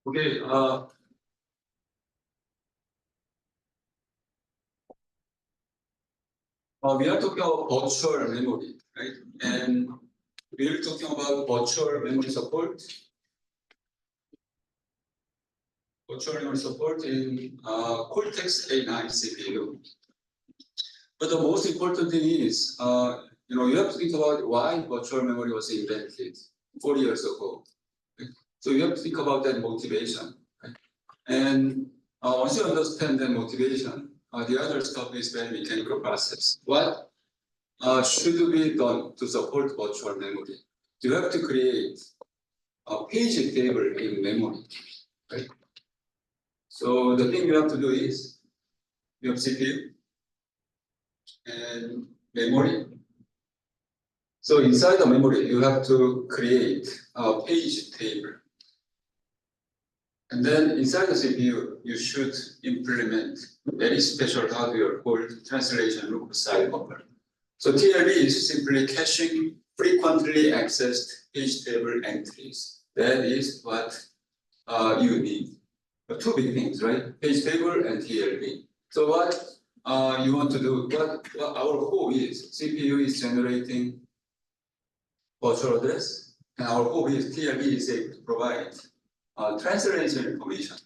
Okay, we are talking about virtual memory, right? And we are talking about virtual memory support. Virtual memory support in Cortex-A9 CPU. But the most important thing is, you have to think about why virtual memory was invented 4 years ago. Right? So you have to think about that motivation. Right? And once you understand that motivation, the other stuff is very mechanical process. What should be done to support virtual memory? You have to create a page table in memory. Right? So the thing you have to do is, you have CPU and memory. So inside the memory, you have to create a page table. And then inside the CPU, you should implement very special hardware called translation loop side buffer. So TLB is simply caching frequently accessed page table entries. That is what you need. Two big things, right? Page table and TLB. So what you want to do, what our hope is, CPU is generating virtual address, and our hope is TLB is able to provide translation information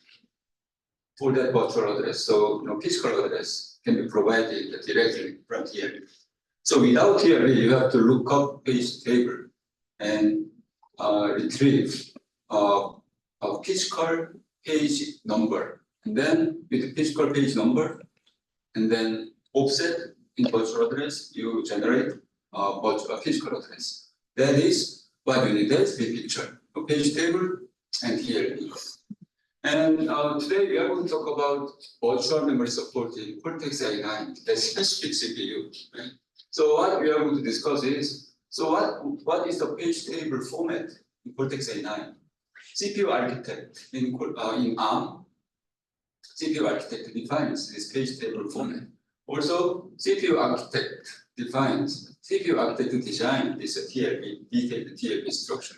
for that virtual address. So physical address can be provided directly from TLB. So without TLB, you have to look up page table and retrieve a physical page number. And then with the physical page number, and then offset in virtual address, you generate a physical address. That is what you need. That's the picture. A page table and TLB. And today we are going to talk about virtual memory support in Cortex-A9, the specific CPU. Right? So what we are going to discuss is, so what is the page table format in Cortex-A9? CPU architect in ARM, CPU architect defines this page table format. Also, CPU architect design this detailed TLB structure.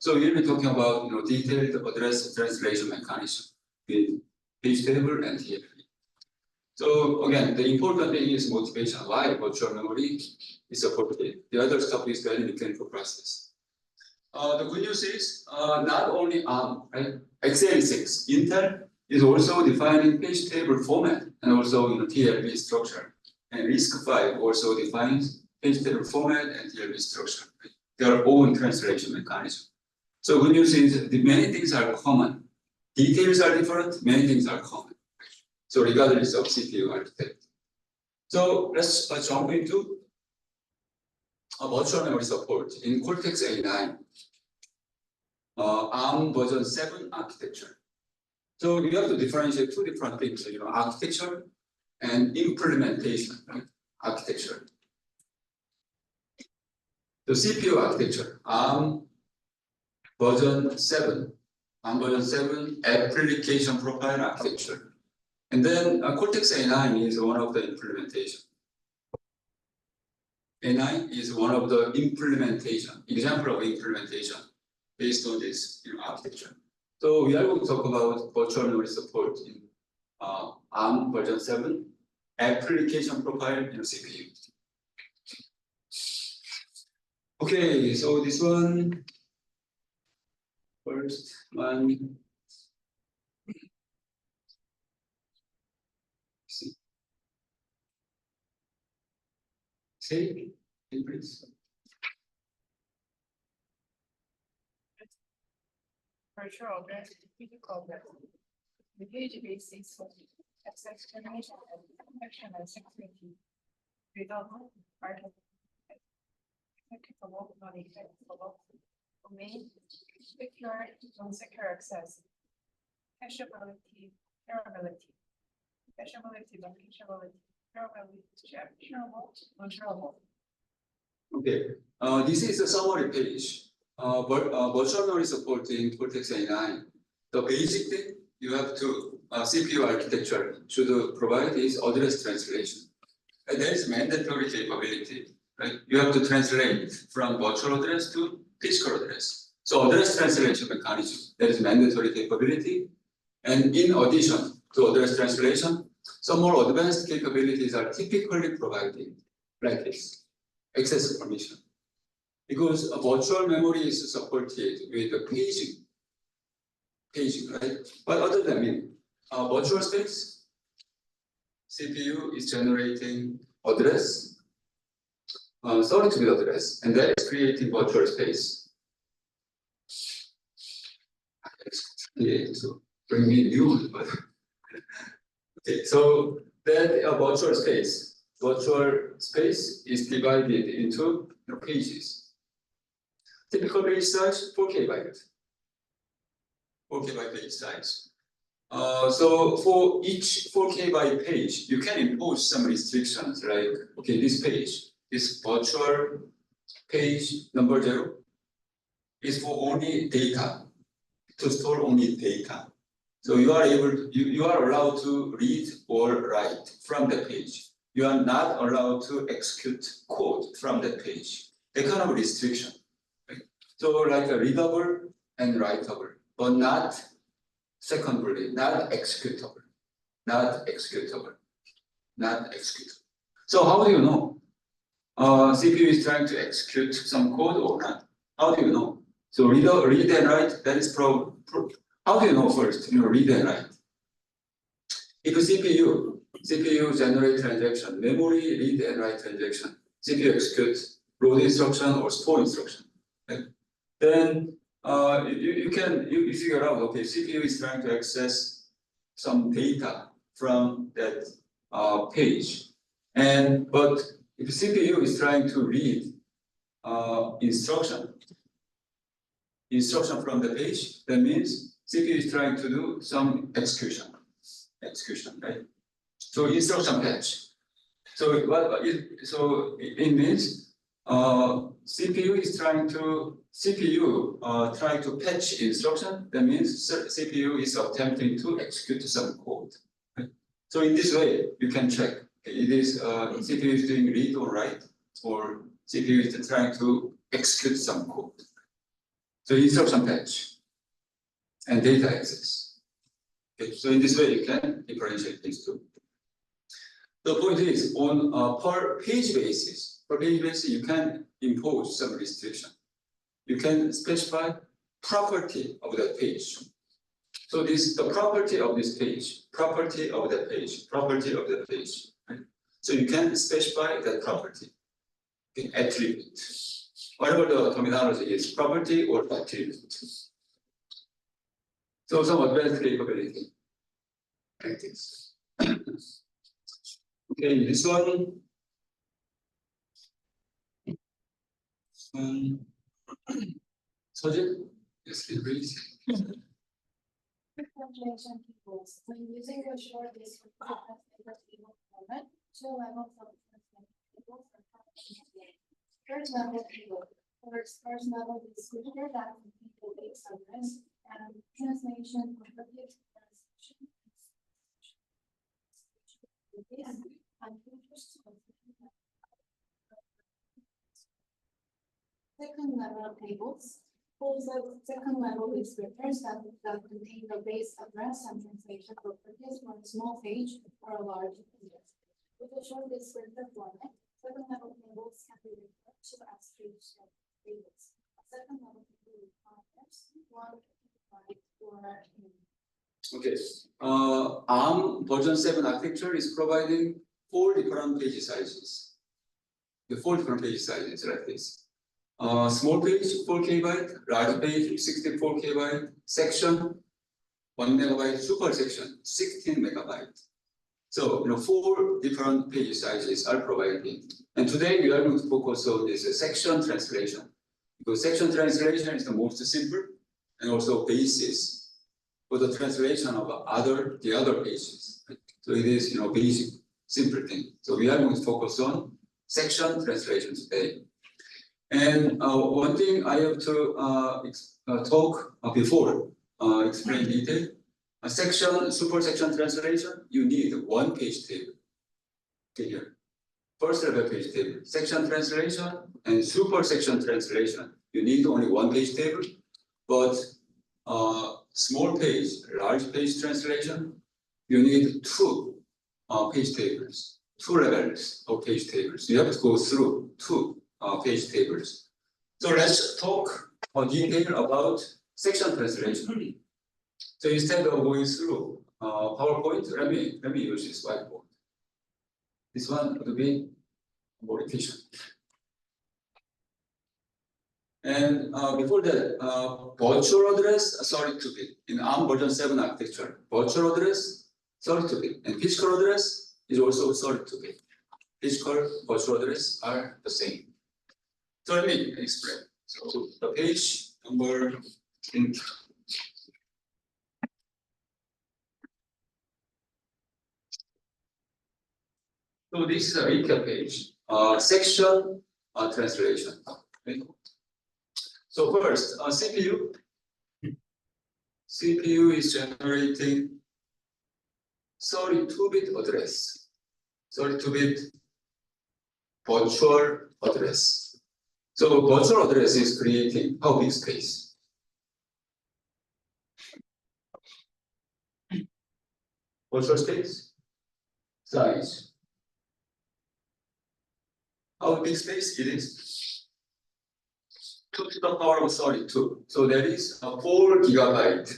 So we'll be talking about detailed address translation mechanism with page table and TLB. So again, the important thing is motivation. Why virtual memory is supported. The other stuff is very mechanical process. The good news is not only ARM, right? x86, Intel is also defining page table format and also TLB structure. And RISC-V also defines page table format and TLB structure. Right? Their own translation mechanism. So good news is many things are common. Details are different, many things are common. So regardless of CPU architecture. So let's jump into virtual memory support in Cortex-A9 ARM version 7 architecture. So you have to differentiate two different things, architecture and implementation, right? Architecture. The CPU architecture, ARM version 7, application profile architecture. And then Cortex-A9 is one of the implementation. A9 is one of the example of implementation based on this architecture. So we are going to talk about virtual memory support in ARM version 7, application profile in CPU. Okay, so this one, first one. Say, please. Virtual address is physical address. The page basis of access generation and protection and security without applicable non-effective domain, secure, non-secure access, cacheability, shareability, cacheability, non-cacheability, shareable, non-shareable. Okay, this is a summary page. Virtual memory support in Cortex-A9. The basic thing you have to CPU architecture should provide is address translation. And that is mandatory capability, right? You have to translate from virtual address to physical address. So address translation mechanism, that is mandatory capability. And in addition to address translation, some more advanced capabilities are typically provided, like this, access permission. Because a virtual memory is supported with the paging, right? But other than virtual space, CPU is generating address, 32-bit address, and that is creating virtual space. Yeah, so bring me new, but okay, so that virtual space is divided into pages. Typical page size 4K byte. 4K byte page size. So for each 4K byte page, you can impose some restrictions like, okay, this virtual page number 0 is for only data, to store only data. So you are allowed to read or write from the page. You are not allowed to execute code from that page. That kind of restriction. Right? So like a readable and writable, but not secondary, not executable. So how do you know? CPU is trying to execute some code or not? How do you know? So read and write, that is how do you know first? Read and write. If CPU generate transaction, memory read and write transaction, CPU executes load instruction or store instruction. Right? Then you figure out, okay, CPU is trying to access some data from that page, but if CPU is trying to read instruction from the page, that means CPU is trying to do some execution, right? So instruction patch. So it means CPU trying to patch instruction. That means CPU is attempting to execute some code. Right? So in this way, you can check it is CPU is doing read or write, or CPU is trying to execute some code. So instruction patch and data access. Okay, so in this way, you can differentiate these two. The point is, on per page basis, you can impose some restriction. You can specify property of that page. So the property of this page, property of that page. Right? So you can specify that property, okay, attribute. Whatever the terminology is, property or attribute. So some advanced capability, like this. Okay, this one. Sojin? Yes, please. Differentiation equals when using a short list of table format, two levels of tables are combined. First level table. First level descriptor that contains the base address and translation of the base translation. Second level tables. Second level descriptors that contain the base address and translation properties for a small page or a large page. With a short descriptor format, second level tables can be referred to as page tables. Second level table requires 1, 5, or Okay. ARM version 7 architecture is providing 4 different page sizes. The 4 different page sizes like this. Small page 4K byte, large page 64K byte, section 1 megabyte, super section 16 megabyte. So 4 different page sizes are provided. And today we are going to focus on this section translation. Because section translation is the most simple and also basis for the translation of the other pages. Right? So it is basic, simple thing. So we are going to focus on section translation today. And one thing I have to talk before explain detail. A section, super section translation, you need 1 page table. Okay, here. First level page table. Section translation and super section translation, you need only 1 page table but small page, large page translation, you need two page tables, two levels of page tables. You have to go through two page tables. So let's talk in detail about section translation. So instead of going through PowerPoint, let me use this whiteboard. This one would be more efficient. And before that, virtual address 32-bit in ARM version 7 architecture. Virtual address 32-bit, and physical address is also 32-bit. Physical, virtual address are the same. So let me explain. So the page number So this is a recap page, section translation. Okay. So first, CPU is generating 32-bit address, 32-bit virtual address. So virtual address is creating how big space? Virtual space, size. How big space it is? 2 to the power of 32. So that is a 4 gigabyte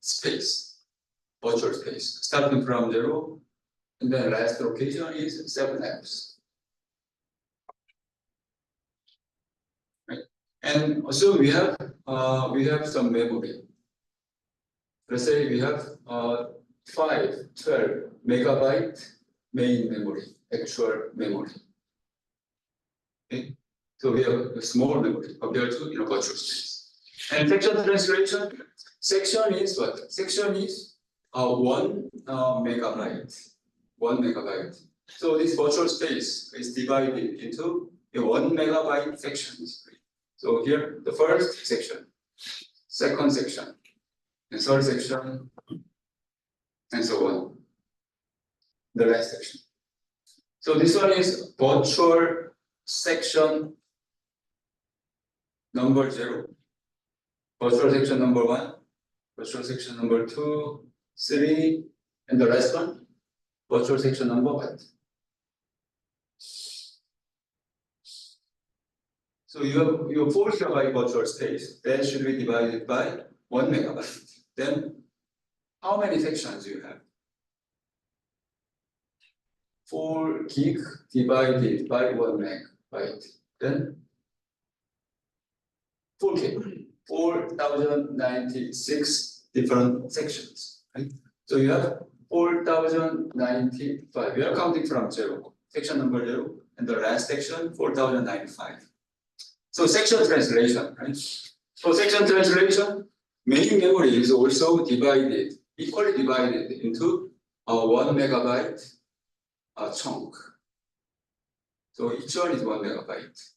space, virtual space, starting from 0, and then last location is 7x. Right? And also we have some memory. Let's say we have 12 megabyte main memory, actual memory. Okay? So we have a small memory compared to virtual space. And section translation, section is what? Section is 1 megabyte. 1 megabyte. So this virtual space is divided into 1 megabyte sections. So here the first section, second section, and third section, and so on. The last section. So this one is virtual section number 0, virtual section number 1, virtual section number 2, 3, and the last one, virtual section number 1. So you have your 4 gigabyte virtual space, that should be divided by 1 megabyte. Then how many sections do you have? 4 gig divided by 1 megabyte. Then 4K, 4096 different sections. Right? So you have 4095. We are counting from 0, section number 0, and the last section 4095. So section translation, right? So section translation, main memory is also divided, equally divided into a 1 megabyte chunk. So each one is 1 megabyte.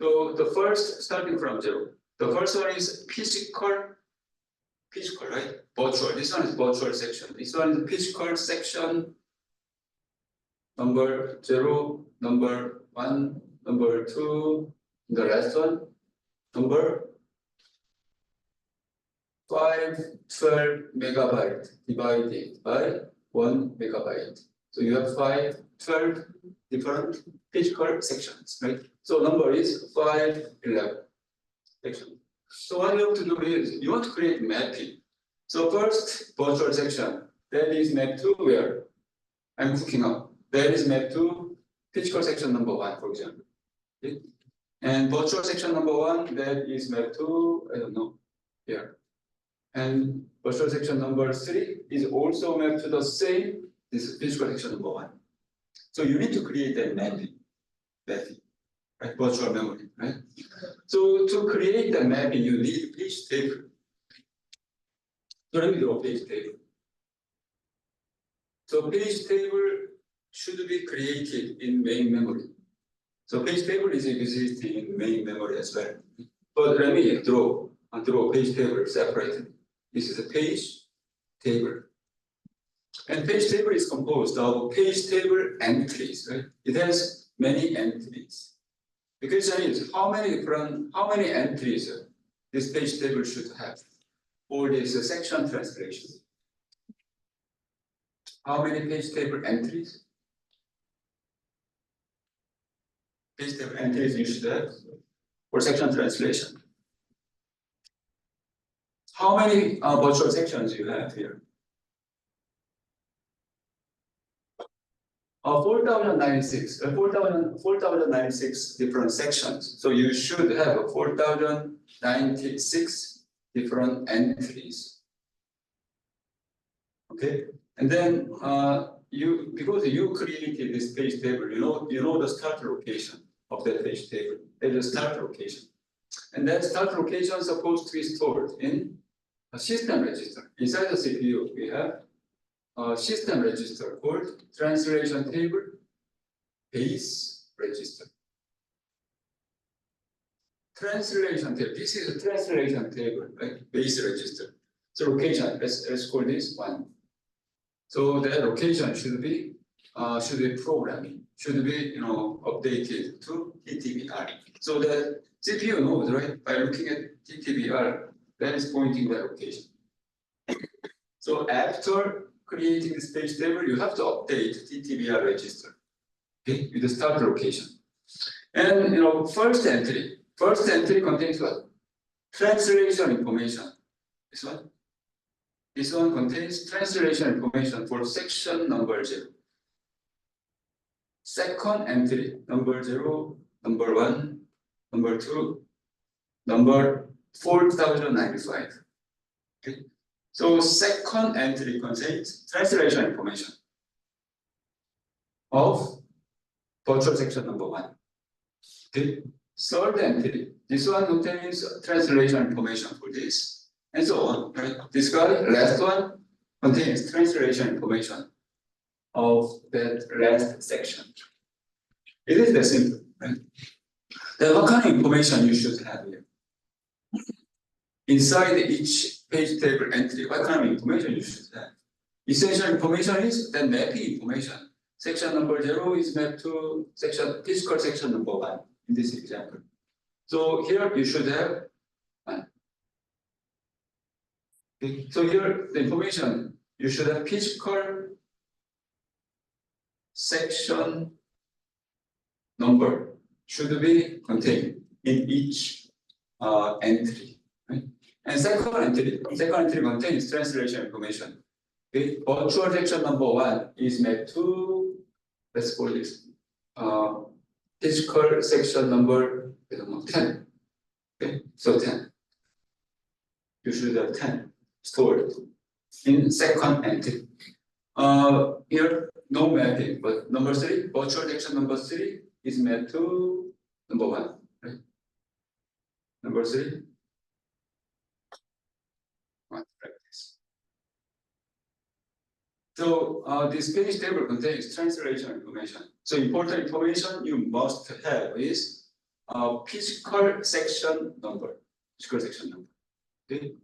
So the first, starting from 0, the first one is physical, right? Virtual. This one is virtual section. This one is physical section number 0, number 1, number 2, the last one, number 512 megabyte divided by 1 megabyte. So you have 512 different physical sections, right? So number is 511 section. So what you have to do is you want to create mapping. So first virtual section, that is mapped to where? I'm cooking up. That is mapped to physical section number 1, for example. Okay? And virtual section number 1, that is mapped to, I don't know, here. And virtual section number 3 is also mapped to the same, this physical section number 1. So you need to create a mapping, right? Virtual memory, right? So to create the mapping, you need page table. So let me draw a page table. So page table should be created in main memory. So page table is existing in main memory as well. But let me draw a page table separately. This is a page table. And page table is composed of page table entries, right? It has many entries. The question is, how many entries this page table should have for this section translation? How many page table entries? Page table entries you should have for section translation. How many virtual sections you have here? 4,096 different sections. So you should have 4,096 different entries. Okay, and then because you created this page table, you know the start location of that page table. There's a start location, and that start location is supposed to be stored in a system register. Inside the CPU, we have a system register called translation table base register. Translation table. This is a translation table, right? Base register. So location. Let's call this one. So that location should be programming, should be updated to TTBR. So that CPU knows, right? By looking at TTBR, that is pointing that location. So after creating this page table, you have to update TTBR register, okay, with the start location. And first entry contains what? Translation information. This one. This one contains translation information for section number 0. Second entry, number 0, number 1, number 2, number 4095. Okay. So second entry contains translation information of virtual section number 1. Okay. Third entry, this one contains translation information for this, and so on. Right? This guy, last one, contains translation information of that last section. It is that simple, right? Then what kind of information you should have here? Inside each page table entry, what kind of information you should have? Essential information is the mapping information. Section number 0 is mapped to physical section number 1 in this example. So here you should have 1. Okay. So here the information you should have physical section number should be contained in each entry. Right? And second entry contains translation information. Okay? Virtual section number 1 is mapped to, let's call this physical section number 10. Okay? So 10. You should have 10 stored in second entry. Here, no mapping, but number 3, virtual section number 3 is mapped to number 1. Right? Number 3. Like this. So this page table contains translation information. So important information you must have is physical section number. Okay.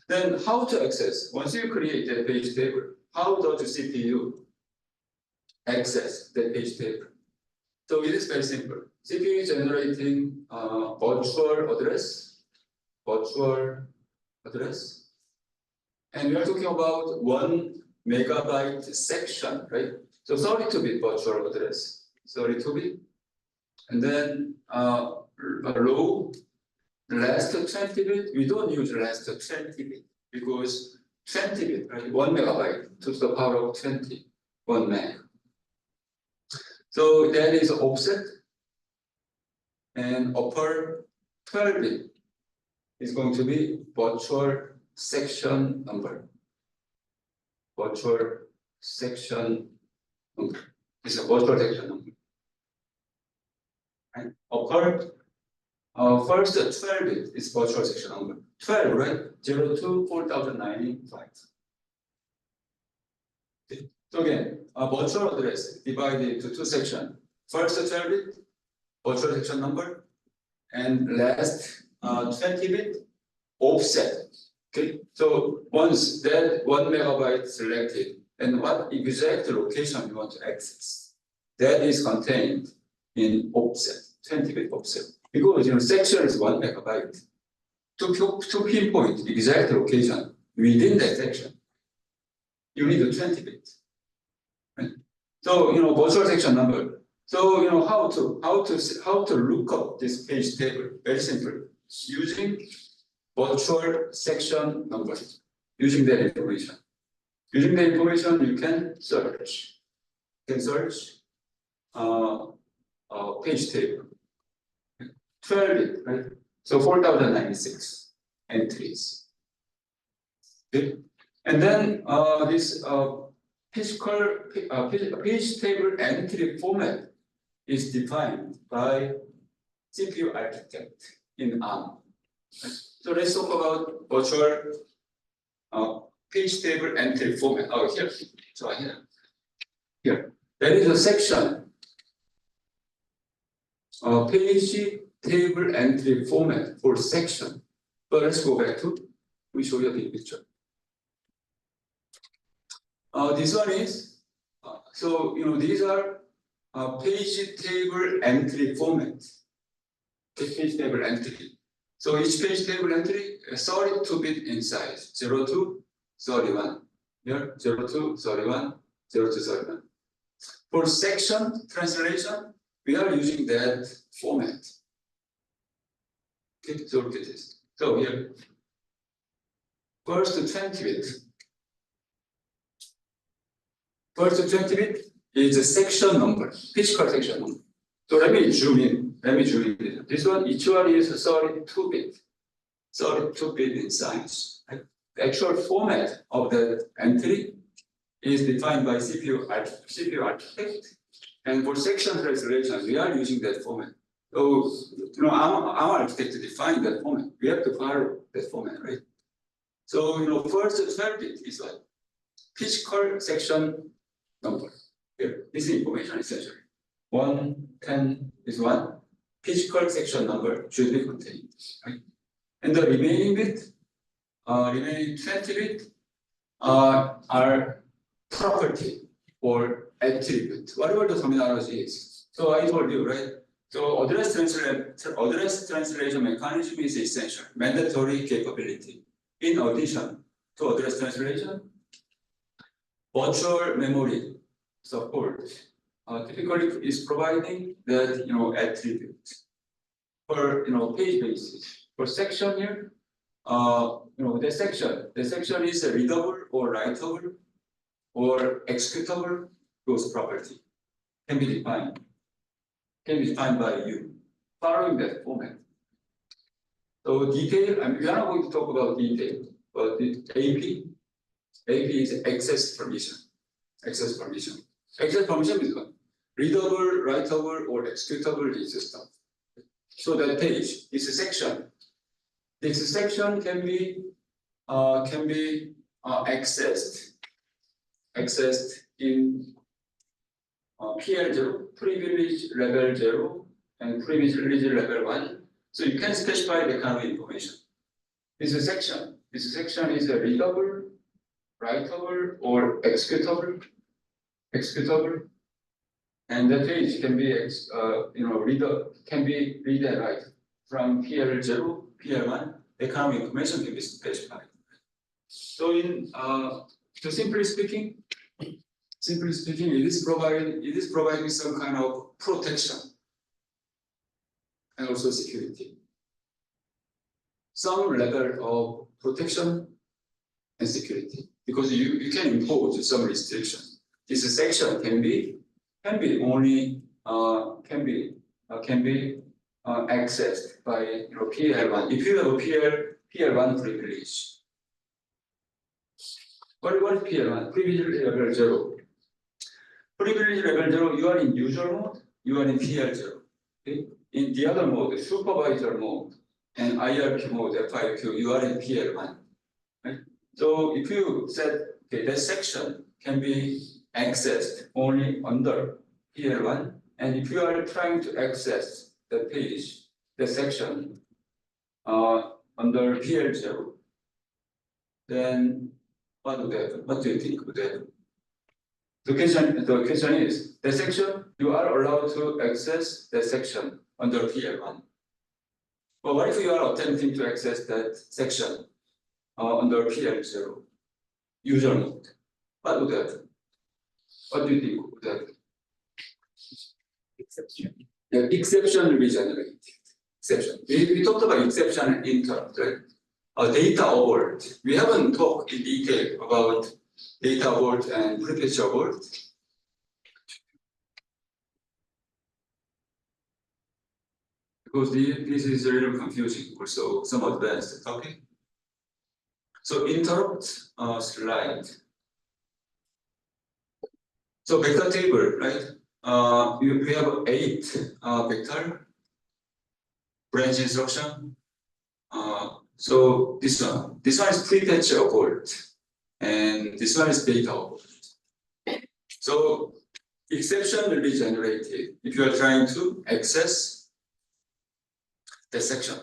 Then how to access? Once you create that page table, how does the CPU access that page table? So it is very simple. CPU is generating virtual address, and we are talking about 1 megabyte section, right? So 32-bit virtual address, 32-bit, and then row last 20-bit. We don't use last 20-bit because 20-bit, right? 1 megabyte to the power of 20, 1 meg. So that is offset, and upper 12-bit is going to be virtual section number. Virtual section number. It's a virtual section number. And upper first 12-bit is virtual section number. 12, right? 0 to 4095. Okay. So again, a virtual address divided into 2 sections. First 12-bit, virtual section number, and last 20-bit offset. Okay. So once that 1 megabyte selected, and what exact location you want to access. That is contained in offset, 20-bit offset. Because section is 1 megabyte. To pinpoint the exact location within that section, you need a 20-bit. Right? So virtual section number. So how to look up this page table? Very simple. Using virtual section number. Using that information. Using the information, you can search. Page table. 12-bit, right? So 4096 entries. Okay. And then this page table entry format is defined by CPU architect in ARM. Right? So let's talk about virtual page table entry format. Oh, here. So here. There is a section. Page table entry format for section. But let's go back to, we show you the picture. This one is, these are page table entry format. Page table entry. So each page table entry is 32-bit in size, 0 to 31. Here, 0 to 31, 0 to 31. For section translation, we are using that format. Okay, so look at this. So here, first 20-bit. First 20-bit is a section number, physical section number. So let me zoom in. This one, each one is 32-bit. 32-bit in size. Right? The actual format of the entry is defined by CPU architect. And for section translation, we are using that format. So, our architect defined that format. We have to follow that format, right? So, first 12-bit is like physical section number. Here, this information essentially. 110 is 1. Physical section number should be contained, right? And the remaining bit, remaining 20-bit are property or attribute, whatever the terminology is. So I told you, right? So address translation mechanism is essential, mandatory capability. In addition to address translation, virtual memory support typically is providing that attribute for page basis. For section here, the section is a readable or writable or executable. Those property can be defined by you following that format. So detail, we are not going to talk about detail, but the AP is access permission. Access permission is what? Readable, writable, or executable is stuff. So that page, this section can be accessed in PL0, privilege level 0, and privilege level 1. So you can specify the kind of information. This section is a readable, writable, or executable, and that page can be read and write from PL0, PL1. The kind of information can be specified. So simply speaking, it is providing some kind of protection and also security. Some level of protection and security, because you can impose some restriction. This section can be accessed by PL1 if you have a PL1 privilege. What is PL1? Privilege level 0. Privilege level 0, you are in user mode, you are in PL0. Okay? In the other mode, supervisor mode and IRQ mode, FIQ, you are in PL1. Right? So if you said, okay, that section can be accessed only under PL1, and if you are trying to access the page, the section under PL0, then what would happen? What do you think would happen? The question is, the section, you are allowed to access the section under PL1. But what if you are attempting to access that section under PL0? User mode. What would happen? What do you think would happen? Exception. Yeah, exception will be generated. Exception. We talked about exception and interrupt, right? Data abort. We haven't talked in detail about data abort and prefetch abort. Because this is a little confusing, also some advanced topic. So interrupt slide. So vector table, right? We have 8 vector branch instruction. So this one is prefetch abort, and this one is data abort. So exception will be generated if you are trying to access the section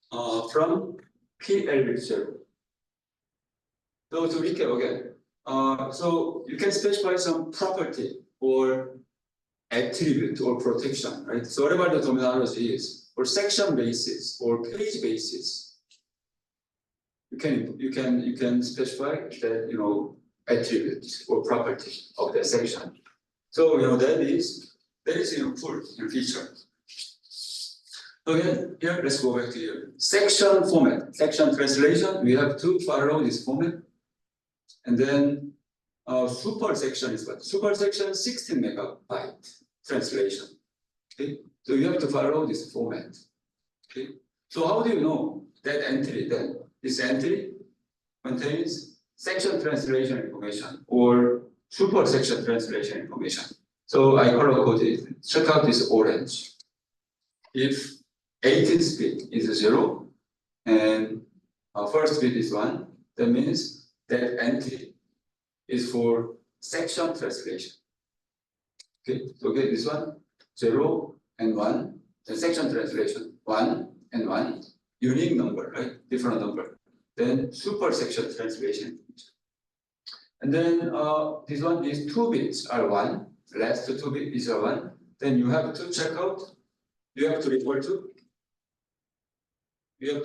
from PL0. So to recap again, so you can specify some property or attribute or protection, right? So whatever the terminology is, for section basis or page basis, you can specify that attribute or property of the section. So that is important in feature. Again, here let's go back to here. Section format, section translation. We have to follow this format, and then super section is what? Super section 16 megabyte translation. Okay, so you have to follow this format. Okay, so how do you know that entry then? This entry contains section translation information or super section translation information. So I color coded. Check out this orange. If 18th bit is 0 and first bit is 1, that means that entry is for section translation. Okay, so get this one, 0 and 1, the section translation, 1 and 1, unique number, right? Different number. Then super section translation. And then this one, these 2 bits are 1, last 2 bits is 1. Then you have to check out, you have to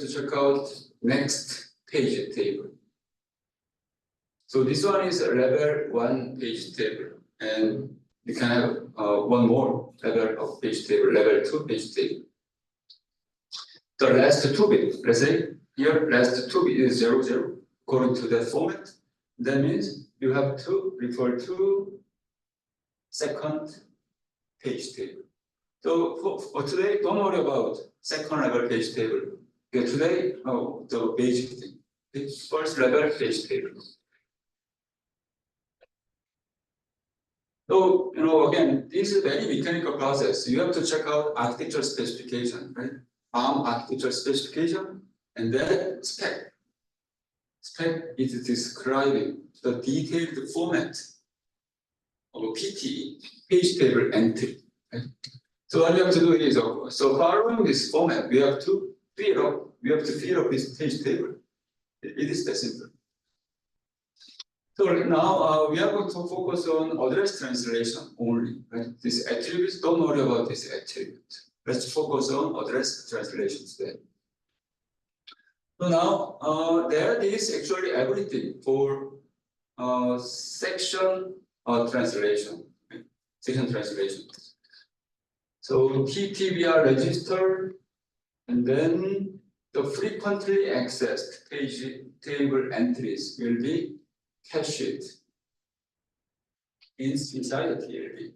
check out next page table. So this one is a level 1 page table, and you can have one more level of page table, level 2 page table. The last 2 bits, let's say here last 2 bits is 0, 0, according to that format. That means you have to refer to second page table. So for today, don't worry about second level page table. Okay, today, the basic thing. It's first level page table. So, again, this is a very mechanical process. You have to check out architecture specification, right? Architecture specification, and then spec. Spec is describing the detailed format of a PTE, page table entry. Right? So what we have to do is, so following this format, we have to fill up this page table. It is that simple. So now we are going to focus on address translation only. Right? These attributes, don't worry about this attribute. Let's focus on address translation today. So now there is actually everything for section translation. Right? Section translation. So TTBR register, and then the frequently accessed page table entries will be cached inside the TLB.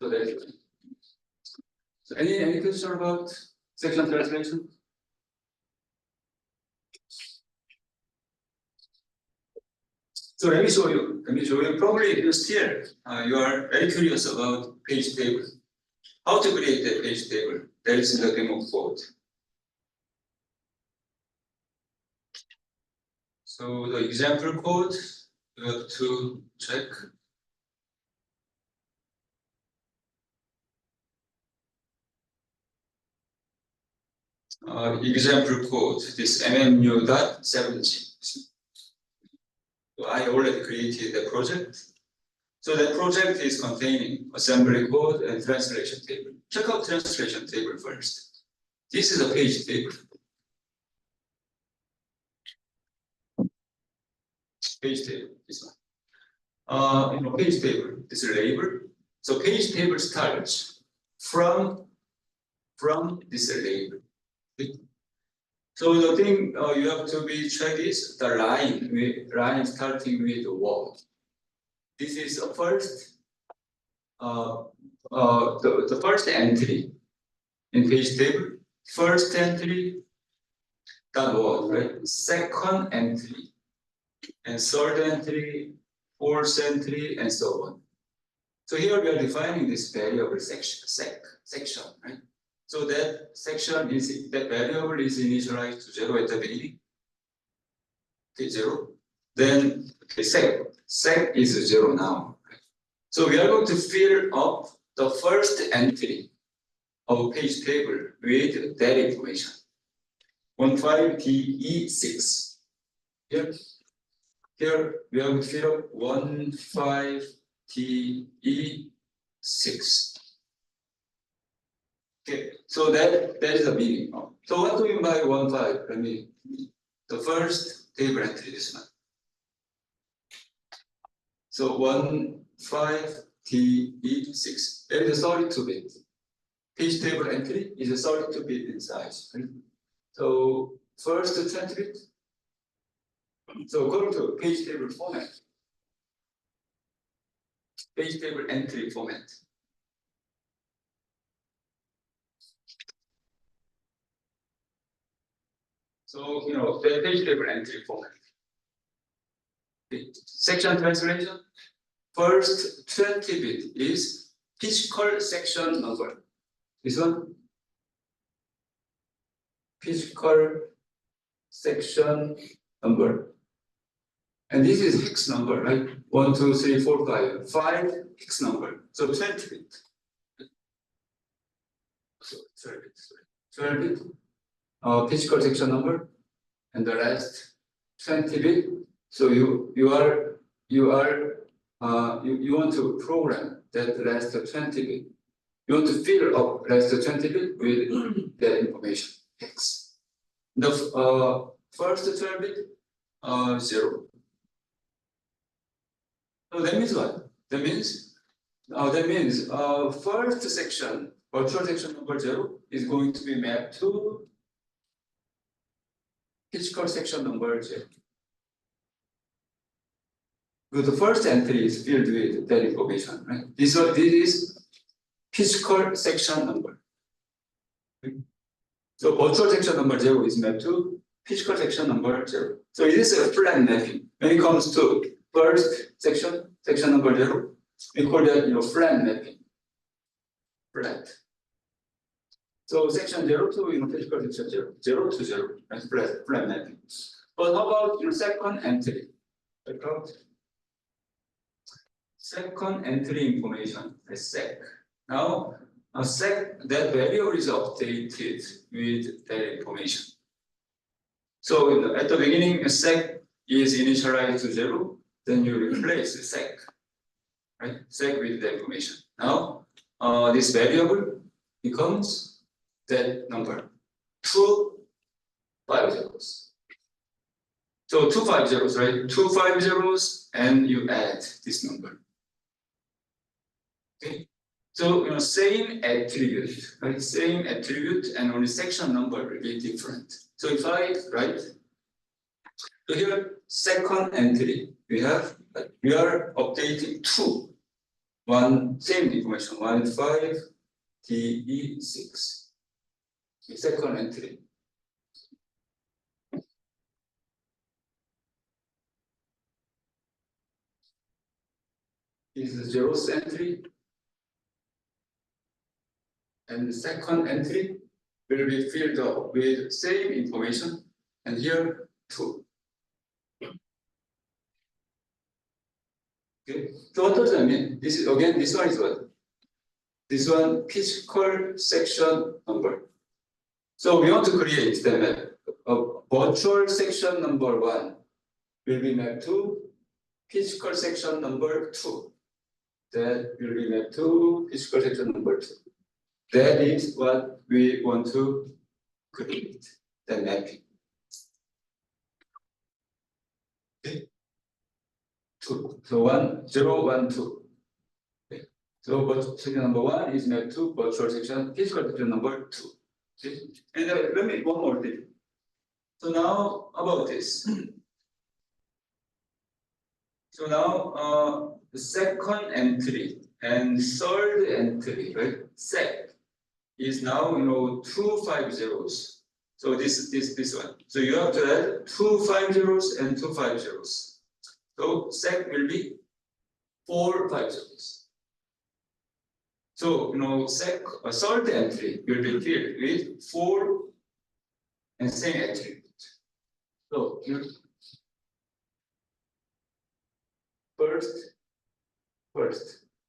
So that's it. So any question about section translation? So let me show you. Probably you are very curious about page table. How to create a page table? That is in the demo code. So the example code, you have to check. Example code, this MMU.7G. So I already created the project. So that project is containing assembly code and translation table. Check out translation table first. This is a page table. Page table, this one. Page table, this is label. So page table starts from this label. So the thing you have to be check is the line starting with what. This is the first the first entry in page table. First entry that was right. Second entry and third entry, fourth entry, and so on. So here we are defining this variable section, right? So that variable is initialized to 0 at the beginning. Okay, 0. Then sec is 0 now. Right? So we are going to fill up the first entry of page table with that information. 15DE6. Here we are going to fill up 15DE6. Okay, so that is the meaning. So what do you mean by 15? The first table entry, this one. So 15DE6. There is a 32-bit. Page table entry is a 32-bit in size. Right? So first 20-bit. So according to page table format, page table entry format. So the page table entry format. Section translation. First 20-bit is physical section number. This one. Physical section number. And this is hex number, right? 1, 2, 3, 4, 5. 5 hex number. So 20-bit. So 12-bit. Physical section number, and the rest 20-bit. So you want to program that rest 20-bit. You want to fill up rest 20-bit with that information hex. The first 12-bit 0. So that means what? That means first section, virtual section number 0 is going to be mapped to physical section number 0. The first entry is filled with that information, right? This is physical section number. So virtual section number 0 is mapped to physical section number 0. So it is a flat mapping. When it comes to first section number 0, we call that flat mapping. Flat. So section 0 to physical section 0, 0 to 0, right? Flat mapping. But how about second entry? Second entry information, a sec. Now, a sec, that variable is updated with that information. So at the beginning, a sec is initialized to 0, then you replace the sec, right? Sec with the information. Now, this variable becomes that number, 2 5 zeros. So 2 5 zeros, right? 2 5 zeros, and you add this number. Okay. So same attribute, right? Same attribute, and only section number will be different. So if I write, so here second entry, we are updating 2, same information, 15 DE6. The second entry. Is the 0th entry. And the second entry will be filled up with same information, and here 2. Okay, so what does that mean? This is again, this one is what? This one physical section number. So we want to create the map. Virtual section number 1 will be mapped to physical section number 2. that will be mapped to physical section number 2. That is what we want to create, the mapping. Okay. 2. So 1, 0, 1, 2. Okay. So section number 1 is mapped to virtual section, physical section number 2. Okay. And let me one more thing. So now about this. So now the second entry and third entry, right? Sec is now 2 5 zeros. So this one. So you have to add 2 5 zeros and 2 5 zeros. So sec will be 4 5 zeros. So sec third entry will be filled with 4 and same attribute. So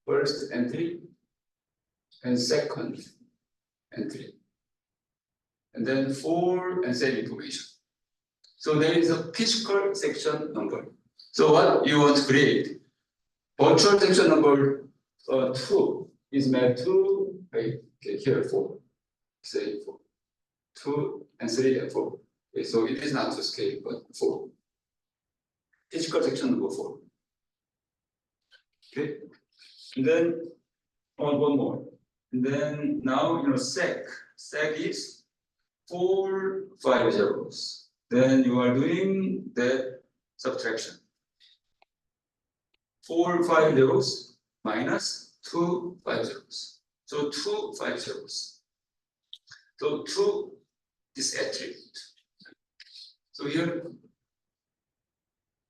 first entry and second entry, and then 4 and same information. So there is a physical section number. So what you want to create, virtual section number 2 is mapped to, right, okay, here 4, say 4, 2 and 3 and 4. Okay, so it is not to scale, but 4. Physical section number 4. Okay, and then one more. And then now sec is 4 5 zeros. Then you are doing that subtraction. 4 5 zeros minus 2 5 zeros. So 2 5 zeros. So 2 this attribute. So here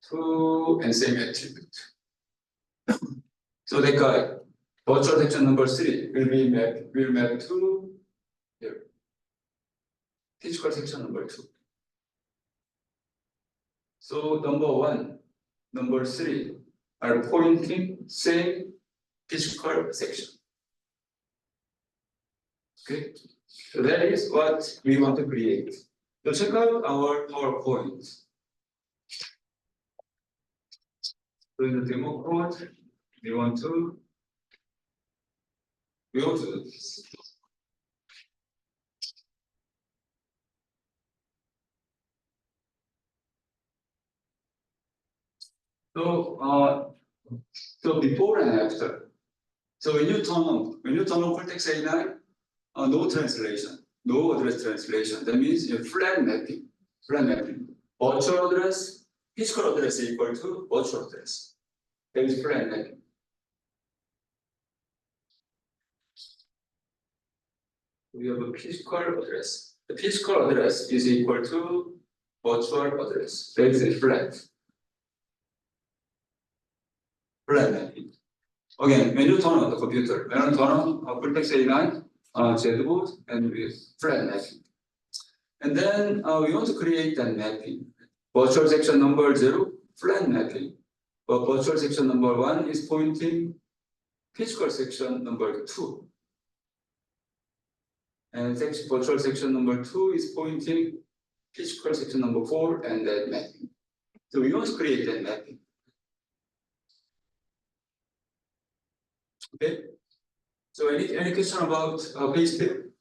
2 and same attribute. So that guy, virtual section number 3 will map to here. Physical section number 2. So number 1, number 3 are pointing same physical section. Okay, so that is what we want to create. So check out our PowerPoint. So in the demo code, we want to do this. So before and after. So when you turn on Cortex-A9, no translation, no address translation. That means flat mapping. Virtual address, physical address is equal to virtual address. That is flat mapping. We have a physical address. The physical address is equal to virtual address. That is a flat mapping. Again, when you turn on the computer, when you turn on Cortex-A9, Z-boot, and with flat mapping. And then we want to create that mapping. Virtual section number 0, flat mapping. But virtual section number 1 is pointing physical section number 2. And virtual section number 2 is pointing physical section number 4 and that mapping. So we want to create that mapping. Okay. So any question about page 2?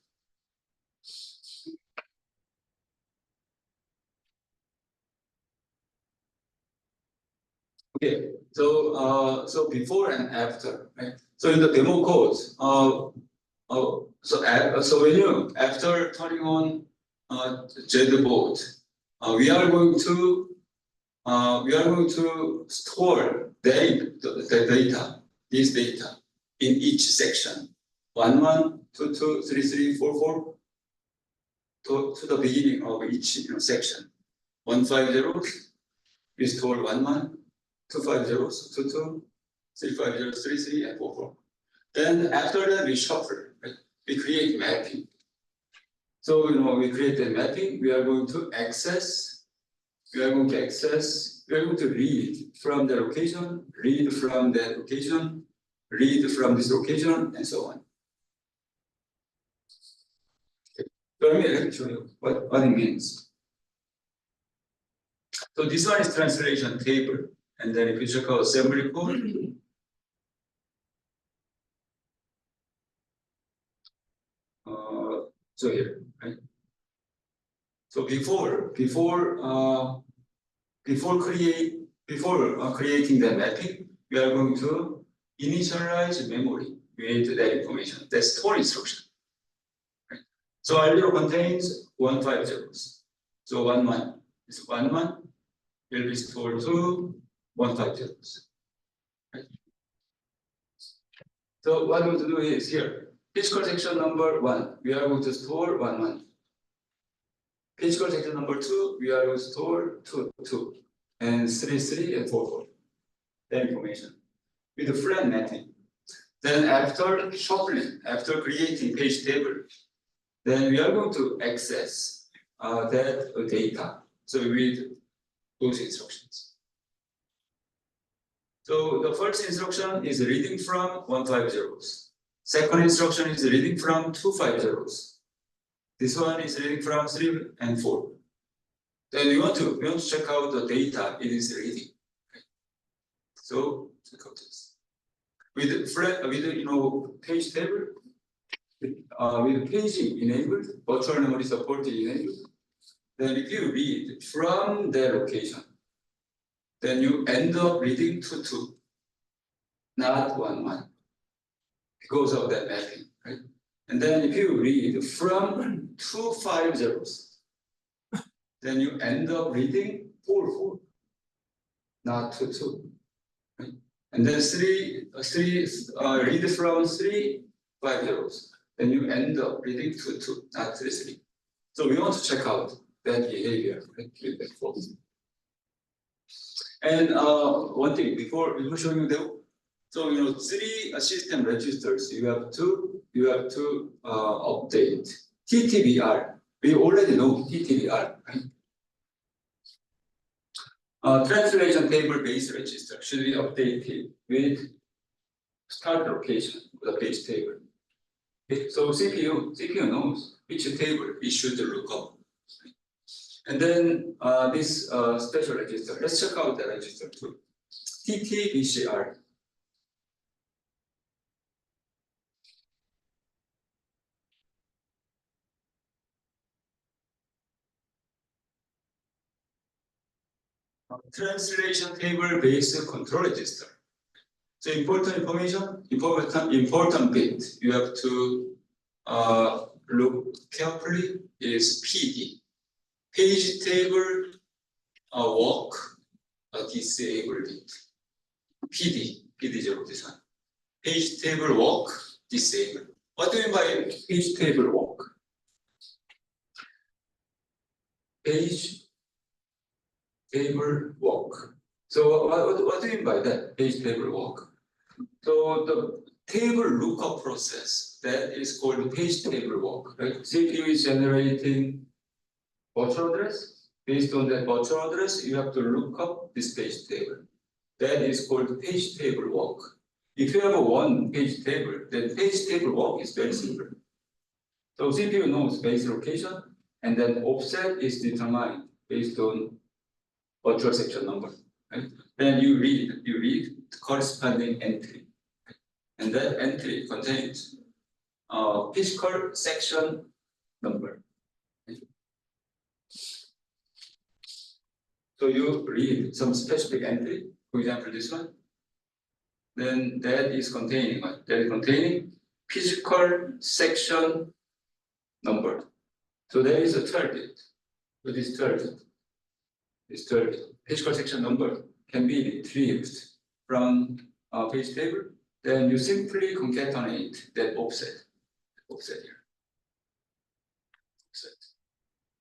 Okay. So before and after, right? So in the demo code, so when you after turning on Z-boot, we are going to store the data, this data in each section, 1 1 2 2 3 3 4 4 to the beginning of each section. 1 5 zeros, we store 1 1, 2 5 zeros, 2 2, 3 5 zeros, 3 3, and 4 4. Then after that we shuffle, right? We create mapping. So we create a mapping. We are going to read from the location, read from that location, read from this location, and so on. Okay. So let me show you what it means. So this one is translation table, and then if you check out assembly code, So here, right? So before creating the mapping, we are going to initialize memory with that information. That's store instruction. Right? So R0 contains 150s. So 11 is 11 will be stored to 150s. Right? So what we want to do is here, physical section number 1, we are going to store 11. Physical section number 2, we are going to store 2, and 3, and 4. The information with the flat mapping. Then after shuffling, after creating page table, then we are going to access that data. So we read those instructions. So the first instruction is reading from 150s. Second instruction is reading from 250s. This one is reading from 3 and 4. Then we want to check out the data it is reading. Okay. So check out this. With page table, with paging enabled, virtual memory support enabled, then if you read from their location, then you end up reading 2, not 1, because of that mapping, right? And then if you read from 250s, then you end up reading 4, not 2, right? And then read from 350s, then you end up reading 2, not 3. So we want to check out that behavior, right? With that false. And one thing before showing you that, so 3 system registers you have to update. TTBR, we already know TTBR, right? Translation table based register should be updated with start location of the page table. Okay? So CPU knows which table it should look up. And then this special register, let's check out the register too. TTBCR. Translation table based control register. So important information, important bit you have to look carefully is PD. Page table walk disabled it. PD0 this one. Page table walk disabled. What do you mean by page table walk? Page table walk. So what do you mean by that? Page table walk. So the table lookup process that is called page table walk. Right? CPU is generating virtual address. Based on that virtual address, you have to look up this page table. That is called page table walk. If you have a one page table, then page table walk is very simple. So CPU knows base location, and then offset is determined based on virtual section number. Right? Then you read the corresponding entry, and that entry contains physical section number. So you read some specific entry, for example, this one. Then that is containing what? That is containing physical section number. So there is a third bit. So this third physical section number can be retrieved from a page table. Then you simply concatenate that offset here. Offset.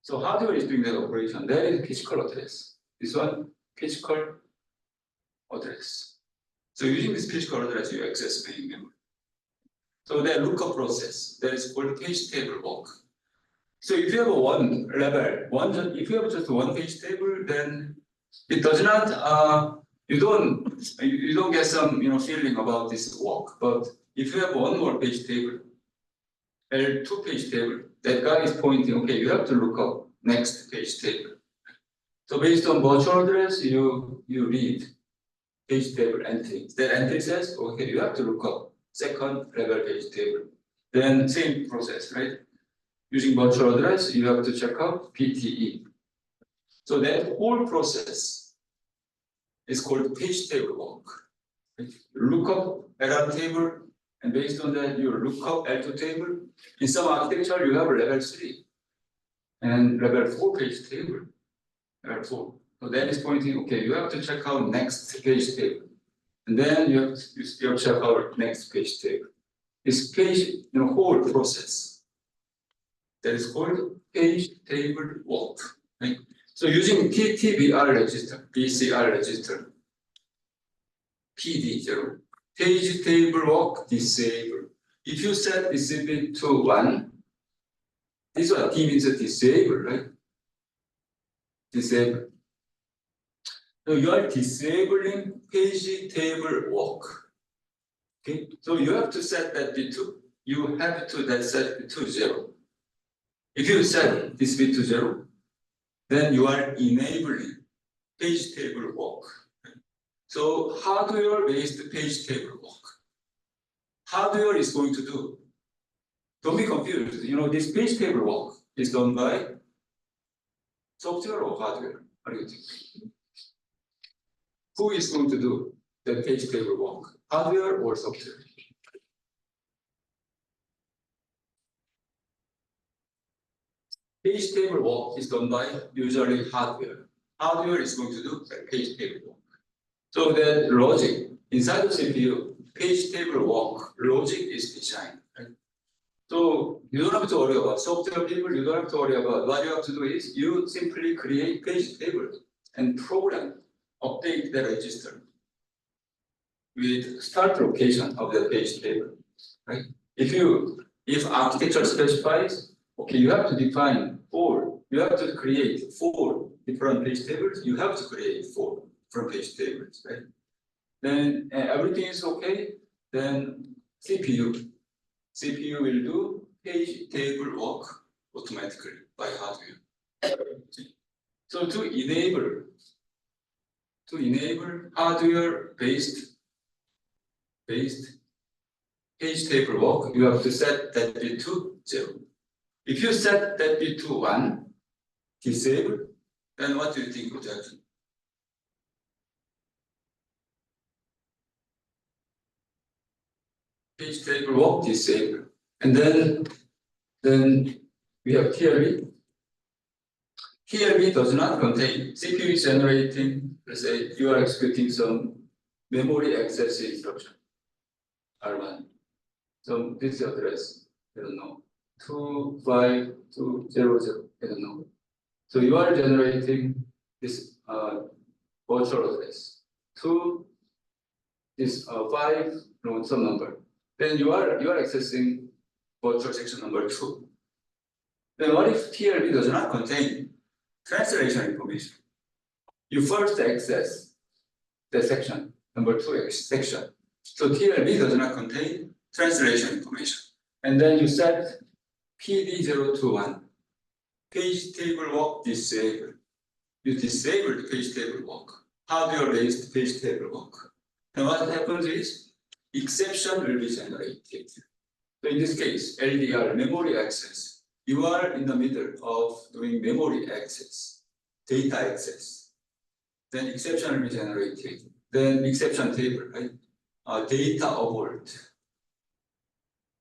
So hardware is doing that operation. That is physical address. This one, physical address. So using this physical address, you access main memory. So that lookup process, that is called page table walk. So if you have a one level, if you have just one page table, then it does not, you don't get some feeling about this walk. But if you have one more page table, or 2 page table, that guy is pointing, okay, you have to look up next page table. So based on virtual address, you read page table entry. That entry says, okay, you have to look up second level page table. Then same process, right? using virtual address, you have to check out PTE. So that whole process is called page table walk. Look up error table, and based on that, you look up L2 table. In some architecture, you have level 3 and level 4 page table. Level 4. So that is pointing, okay, you have to check out next page table. And then you have to check out next page table. This page, whole process that is called page table walk. Right? So using TTBR register, BCR register, PD0, page table walk disable. If you set disable to 1, this one D means disable, right? Disable. So you are disabling page table walk. Okay, so you have to set that bit to, you have to that set it to 0. If you set this bit to 0, then you are enabling page table walk. So hardware-based page table walk. Hardware is going to do. Don't be confused. This page table walk is done by software or hardware. What do you think? Who is going to do the page table walk? Hardware or software? Page table walk is done by usually hardware. Hardware is going to do the page table walk. So that logic inside the CPU, page table walk logic is designed. Right? So you don't have to worry about software people. You don't have to worry about what you have to do is you simply create page table and program update the register with start location of the page table. Right? If architecture specifies, okay, you have to define 4. You have to create 4 different page tables. You have to create 4 different page tables, right? Then everything is okay. Then CPU will do page table walk automatically by hardware. So to enable hardware-based page table walk, you have to set that bit to 0. If you set that bit to 1, disable, then what do you think would happen? Page table walk disable. And then we have TLB. TLB does not contain, CPU is generating, let's say you are executing some memory access instruction, R1. So this address, I don't know, 25200, I don't know. So you are generating this virtual address to this 5 some number. Then you are accessing virtual section number 2. Then what if TLB does not contain translation information? You first access the section number 2 section. So TLB does not contain translation information. And then you set PD0 to 1. Page table walk disable. You disable the page table walk. Hardware-based page table walk. And what happens is exception will be generated. So in this case, LDR, memory access. You are in the middle of doing memory access, data access. Then exception will be generated. Then exception table, right? Data abort.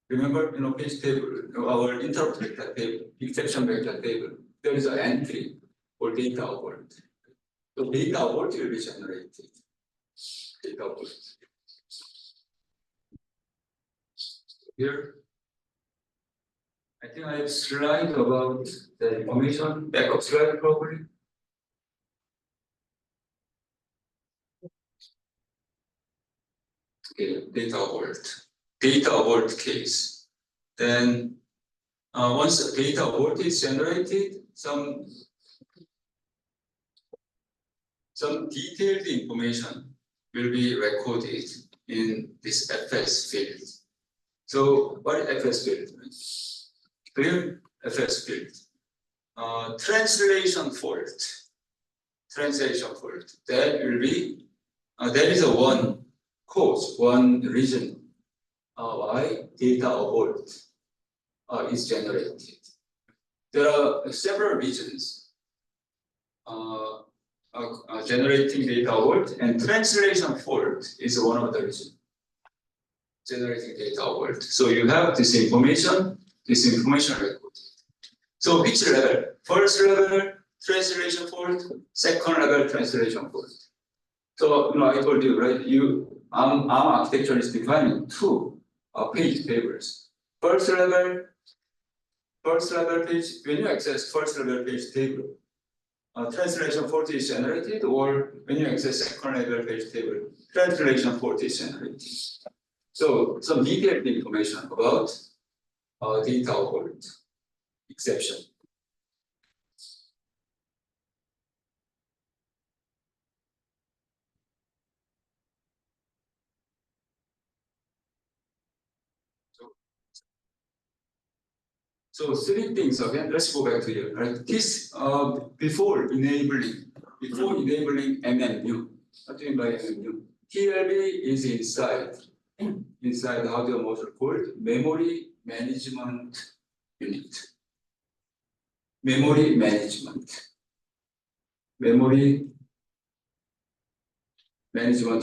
Remember, page table, our interrupt vector table, exception vector table. There is an entry for data abort. So data abort will be generated. Data abort. Here, I think I have slide about the information, backup slide probably. Okay, data abort case. Then once the data abort is generated, some detailed information will be recorded in this FS field. So what is FS field? Clear FS field. Translation fault. That will be that is a one cause, one reason why data abort is generated. there are several reasons generating data fault, and translation fault is one of the reasons generating data fault. So you have this information record. So which level? First level translation fault, second level translation fault. So I told you, right? ARM architecture is defining two page tables. First level page. When you access first level page table, translation fault is generated, or when you access second level page table, translation fault is generated. So some detailed information about data fault exception. So three things again. Let's go back to here. Right? This before enabling MMU. What do you mean by MMU? TLB is inside hardware module called memory management unit. Memory management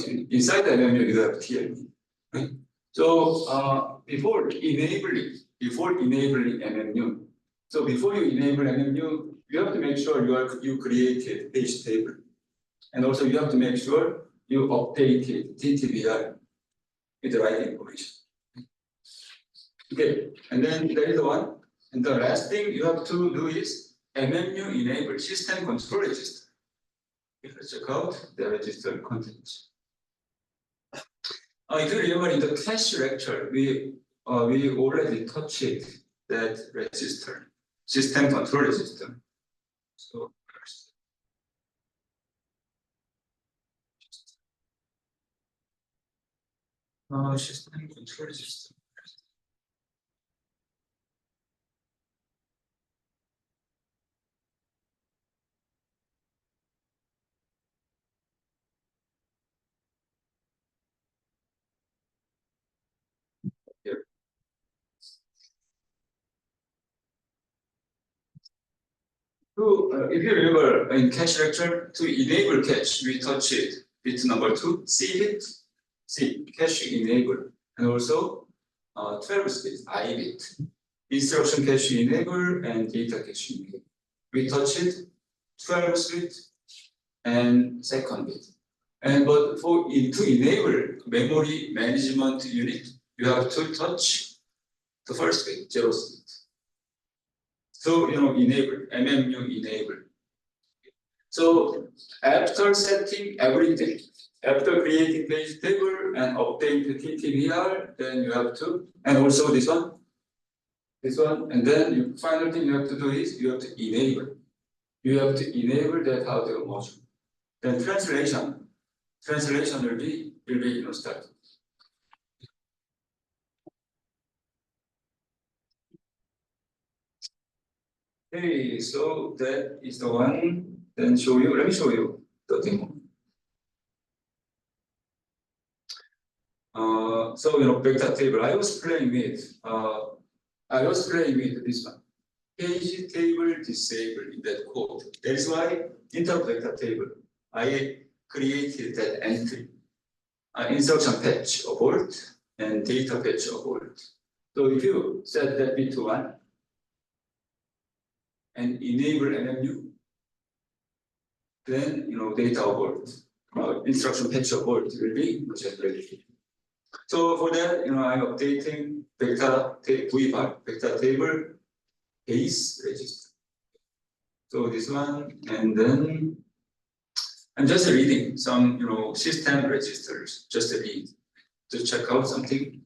unit. Inside the MMU you have TLB. Right? So before enabling MMU. So before you enable MMU, you have to make sure you created page table, and also you have to make sure you updated TTBR with the right information. Okay, and then there is one. And the last thing you have to do is MMU enable system control register. Let's check out the register contents. If you remember in the cache lecture, we already touched that register, system control register. So first, system control register. Here. If you remember in cache lecture, to enable cache, we touched it. Bit number 2, C cache enable, and also 12-bit I bit, instruction cache enable and data cache enable. We touched it 12-bit and second bit. But to enable memory management unit, you have to touch the first bit, 0th bit. So enable, MMU enable. So after setting everything, after creating page table and update the TTBR, then you have to, and also this one, and then final thing you have to do is you have to enable. You have to enable that hardware module. Then translation will be started. Okay, so that is the one. Then let me show you the demo. So vector table. I was playing with this one. Page table disabled in that code. That is why inter vector table I created that entry. Instruction patch abort and data patch abort. So if you set that bit to 1 and enable MMU, then data abort, instruction patch abort will be generated. So for that, I'm updating vector table base register. So this one, and then I'm just reading some system registers, just read to check out something.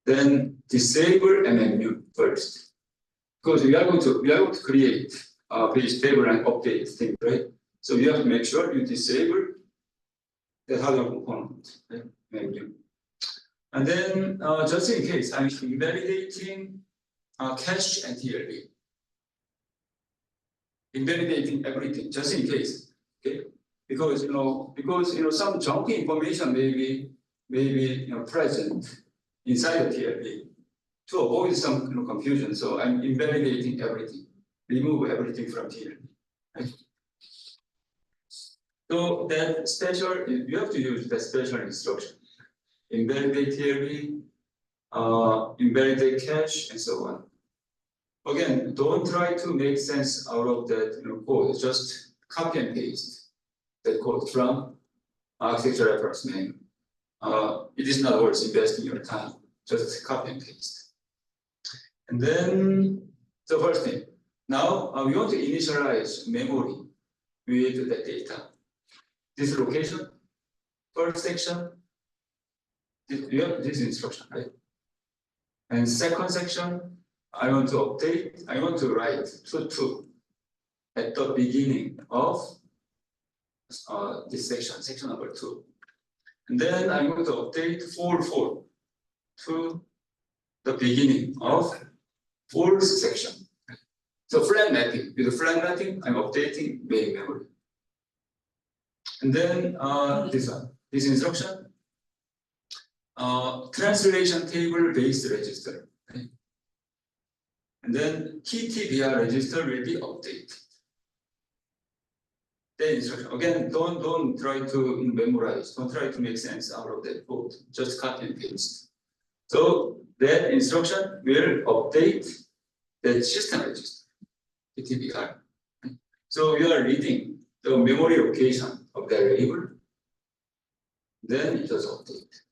Then disable MMU first, because we are going to create a page table and update things, right? So you have to make sure you disable the hardware component, right? MMU. And then just in case, I'm invalidating cache and TLB. Invalidating everything, just in case, okay? Because some junky information may be present inside the TLB to avoid some confusion. So I'm invalidating everything. remove everything from here. Right? So that special, you have to use that special instruction. Invalidate TLB, invalidate cache, and so on. Again, don't try to make sense out of that code. Just copy and paste that code from architecture reference manual. It is not worth investing your time. Just copy and paste. And then the first thing. Now we want to initialize memory with the data. This location, first section, you have this instruction, right? And second section, I want to update, I want to write to at the beginning of this section number 2. And then I'm going to update 4 to the beginning of 4th section. So flag mapping, with the flag mapping, I'm updating main memory. And then this instruction, translation table based register. Okay? And then TTBR register will be updated. The instruction, again, don't try to memorize, don't try to make sense out of that code, just copy and paste. So that instruction will update the system register, TTBR. So you are reading the memory location of the variable, then it does update.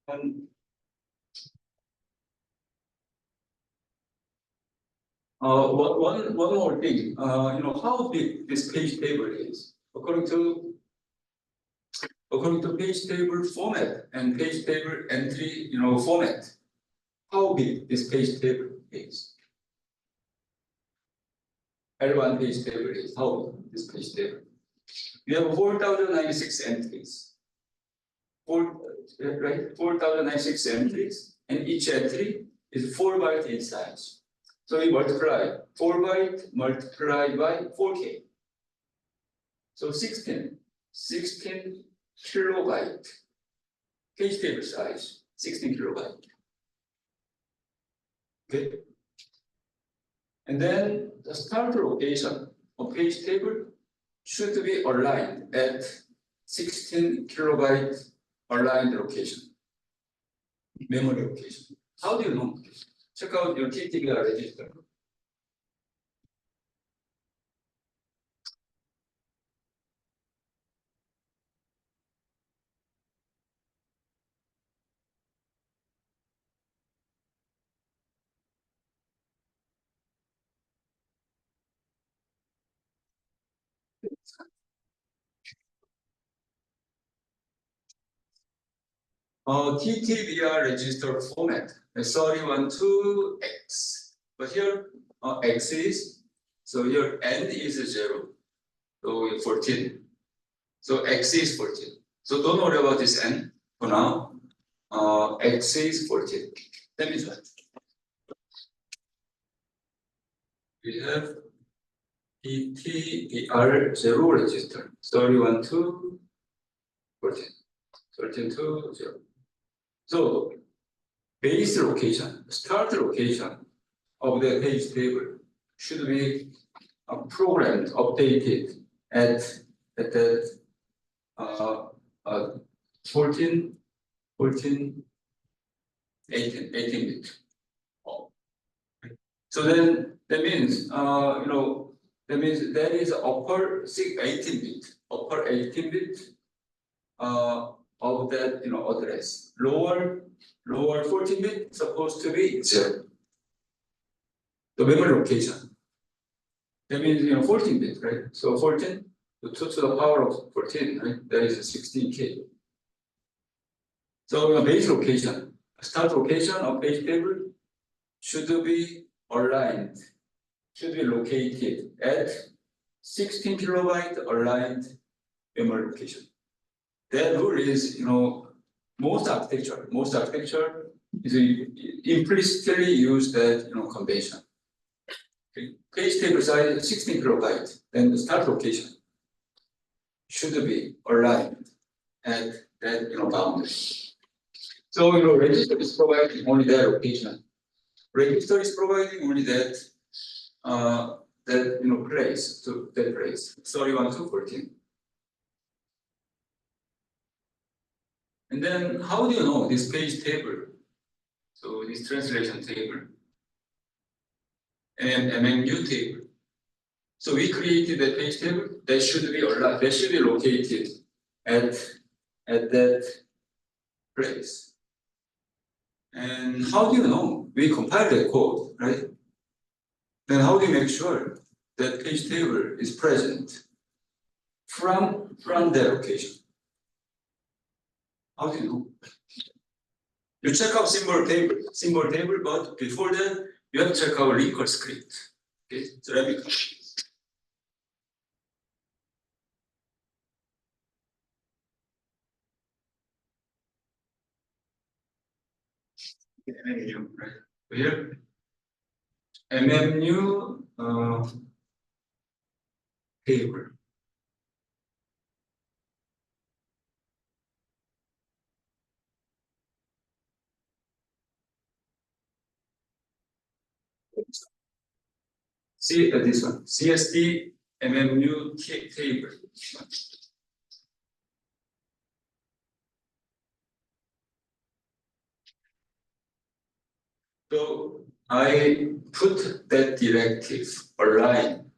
And one more thing, how big this page table is according to page table format and page table entry, format. How big this page table is? L1 page table is how big this page table? We have 4,096 entries. 4,096 entries, and each entry is 4 bytes in size. So we multiply 4 byte multiplied by 4K. So 16 kilobyte page table size, 16 kilobyte. Okay. And then the start location of page table should be aligned at 16 kilobyte aligned location, memory location. How do you know? Check out your TTBR register. TTBR register format 31-X. But here X is, so here N is 0, so 14. So X is 14. So don't worry about this N for now. X is 14. That means what? We have TTBR 0 register 31-14. 13-0. So base location, start location of the page table should be programmed, updated at that 18 bit. So then that means that means that is upper 18 bit, upper 18 bit of that address. Lower 14 bit supposed to be 0. The memory location. That means 14 bit, right? So 14 to 2 to the power of 14, right? That is 16K. So base location, start location of page table should be aligned, should be located at 16 kilobyte aligned memory location. That rule is, most architecture is implicitly use that convention. Okay. Page table size 16 kilobyte, then the start location should be aligned at that boundary. So register is providing only that location, Register is providing only that place to that place 31 to 14. And then how do you know this page table? So this translation table and MMU table. So we created a page table that should be located at that place. And how do you know? We compile the code, right? Then how do you make sure that page table is present from that location? How do you know? You check out symbol table, but before that, you have to check out linker script. Okay, so let me. MMU, right? So here, MMU table. See this one, CSD MMU table. So I put that directive align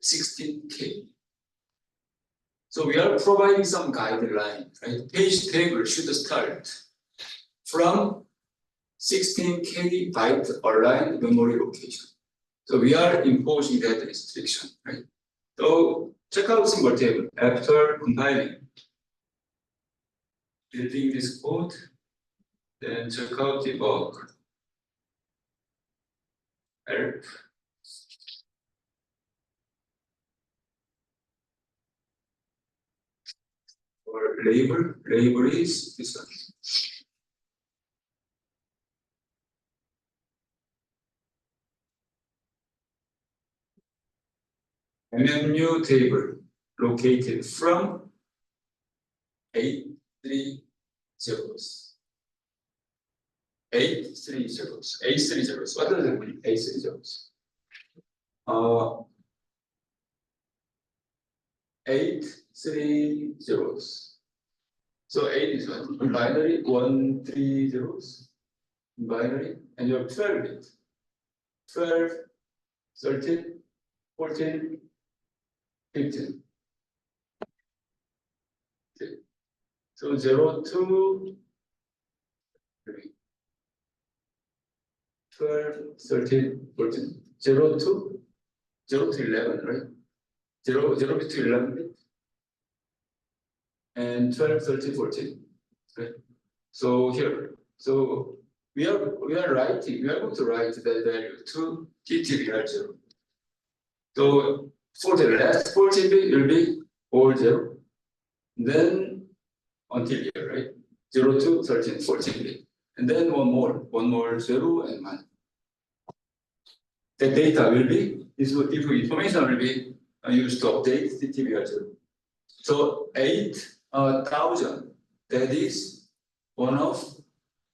16K. So we are providing some guideline, right? Page table should start from 16K byte aligned memory location. So we are imposing that restriction, right? So check out symbol table after compiling, building this code, then check out debug, help. Or label is this one. MMU table located from 830s. 830s. 830s. What does it mean? 830s. 830s. So 8 is what? Binary, 1 3 zeros. Binary, and you have 12 bit. 12, 13, 14, 15. Okay. So 0 to 3. 12, 13, 14. 0 to 11, right? 0 bit to 11 bit. And 12, 13, 14. Right? So here, so we are going to write that value to TTBR0. So for the last 14 bit, it will be all 0. Then until here, right? 0 to 13, 14 bit. And then one more 0 and 1. The data will be, this information will be used to update TTBR0. So 8,000, that is one of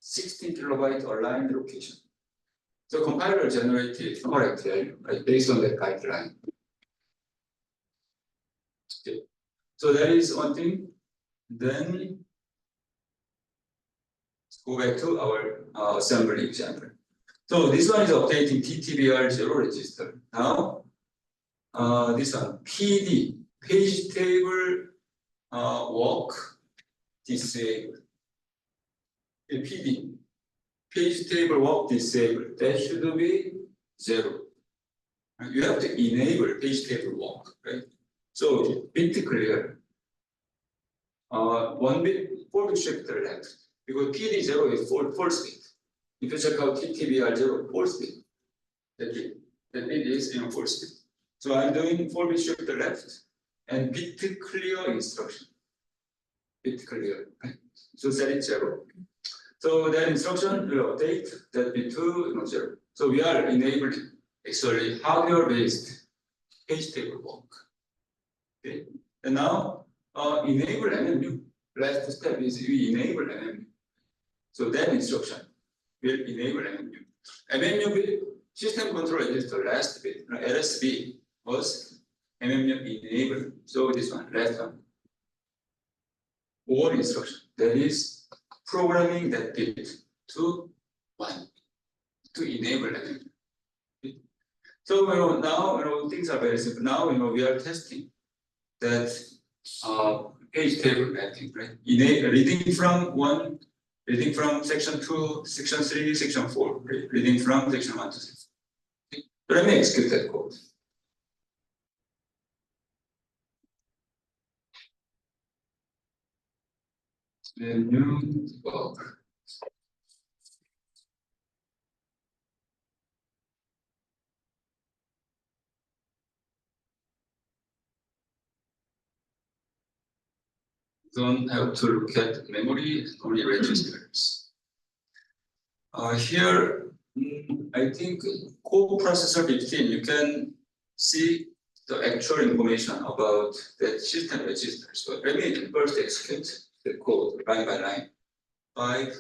16 kilobyte aligned location. So compiler generated correct value, right, based on that guideline. Okay. So that is one thing. Then go back to our assembly example. So this one is updating TTBR0 register. Now, this one, PD, page table walk disable. The PD, page table walk disable, that should be 0. You have to enable page table walk, right? So bit clear. 1 bit, 4 bit shifter left, because PD0 is false bit. If you check out TTBR0 false bit, that bit is false bit. So I'm doing 4 bit shifter left and bit clear instruction. Bit clear, right? So set it 0. So that instruction will update that bit to 0. So we are enabling actually hardware-based page table walk. Okay, and now enable MMU. Last step is we enable MMU. So that instruction will enable MMU. MMU bit, system control register, last bit, LSB was MMU enabled. So this one, last one. One instruction, that is programming that bit to 1 to enable MMU. So now things are very simple. Now we are testing that page table mapping, right? Reading from 1, reading from section 2, section 3, section 4, reading from section 1 to 6. Okay. So let me execute that code. New debug. Don't have to look at memory, only registers. Here, I think coprocessor 15, you can see the actual information about that system register. So let me first execute the code line by line. 5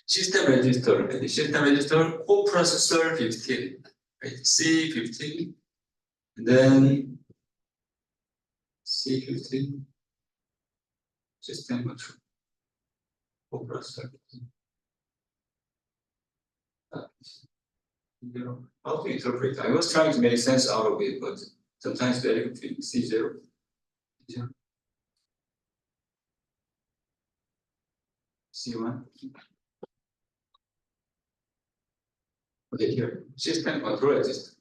system register, and the system register coprocessor 15, right? C15, and then C15 system control coprocessor 15. How to interpret? I was trying to make sense out of it, but sometimes very confusing. C0. C1. Okay, here, system control register.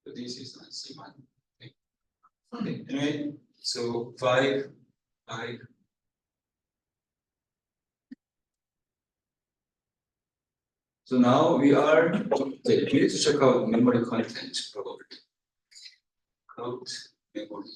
So this is on C1. Okay, anyway, so 5. So now we need to check out memory content probably. Count memory.